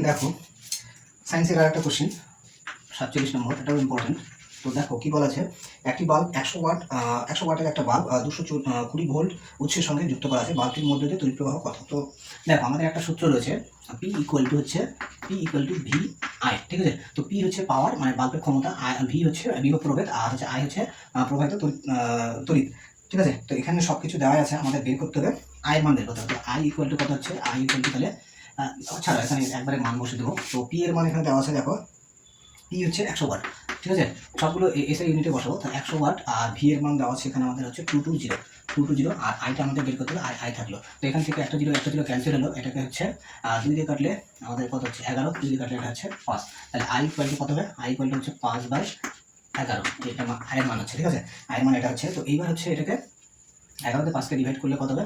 দেখো সায়েন্সের আর একটা কোশ্চেন 47 নম্বর, এটাও ইম্পর্টেন্ট। তো দেখো কি বলা আছে, একটি বাল্ব 100 ওয়াটের একটা বাল্ব 220 ভোল্ট উৎসের সঙ্গে যুক্ত করা আছে, বাল্বটির মধ্যে দিয়ে তড়িৎ প্রবাহ কত। তো দেখো আমাদের একটা সূত্র রয়েছে, P equal to V I, ঠিক আছে। তো পি হচ্ছে পাওয়ার মানে বাল্বের ক্ষমতা, ভি হচ্ছে বিভব প্রভেদ, আর হচ্ছে আই হচ্ছে প্রবাহিত তড়িৎ, ঠিক আছে। তো এখানে সব কিছু দেওয়া আছে, আমাদের বের করতে হবে আয়ের মান বের করতে হবে। তো আই ইকুয়াল টু কত হচ্ছে, আই ইকুয়াল টু তাহলে ছাড়া এখানে একবারে মান বসে দেবো। তো পি এর মান এখানে দেওয়া আছে, দেখো পি হচ্ছে 100 ওয়াট, ঠিক আছে। সবগুলো এসআই ইউনিটে বসাবো। তো 100 ওয়াট, আর ভি এর মান দেওয়া আছে এখানে আমাদের হচ্ছে 220, আর আইটা আমাদের বের করতে হবে, আই থাকলো। তো এখান থেকে একটা জিরো ক্যান্সেল হলো, এটাকে হচ্ছে 2 দিয়ে কাটলে আমাদের কত হচ্ছে 11, 2 দিয়ে কাটলে এটা হচ্ছে 5। তাহলে আই ইকুয়াল টু কত হবে, আই ইকুয়াল টু হচ্ছে 5/11, এটা আয়ের মান হচ্ছে, ঠিক আছে। আয়ের মান এটা হচ্ছে। তো এইবার হচ্ছে এটাকে 11 দিয়ে 5কে ডিভাইড করলে কত হবে,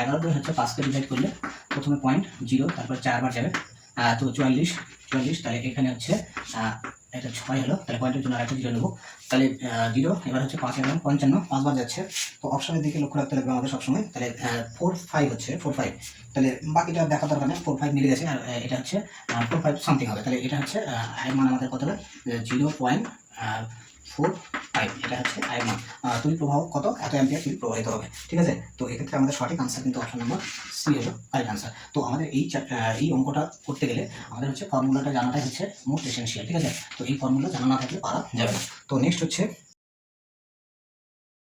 11 দিয়ে হচ্ছে 5কে ডিভাইড করলে প্রথমে 0.0, তারপর 4 বার যাবে, তো 44, তাহলে এখানে হচ্ছে এটা 6 হলো, তাহলে পয়েন্টের জন্য আরেকটা জিরো নেবো। তাহলে 0, এবার হচ্ছে 5 এবং 55, 5 বার যাচ্ছে। তো অপশনের দিকে লক্ষ্য রাখতে লাগবে আমাদের সবসময়। তাহলে 45 হচ্ছে 45, তাহলে বাকিটা দেখা দরকার নেই, 45 মিলে গেছে, আর এটা হচ্ছে 45 সামথিং হবে। তাহলে এটা হচ্ছে আয়ের মান আমাদের কত হবে, 0.45, এটা হচ্ছে আয়ের মান। তড়িৎ প্রবাহ কত, এত অ্যাম্পিয়ার তড়িৎ প্রবাহিত হবে, ঠিক আছে। তো এক্ষেত্রে আমাদের সঠিক আনসার কিন্তু অপশন নম্বর সি হলো কারেক্ট আনসার। তো আমাদের এই অঙ্কটা করতে গেলে আমাদের হচ্ছে ফর্মুলাটা জানাটাই হচ্ছে মোস্ট এসেনশিয়াল, ঠিক আছে। তো এই ফর্মুলা জানা না থাকলে পারা যাবে না। তো নেক্সট হচ্ছে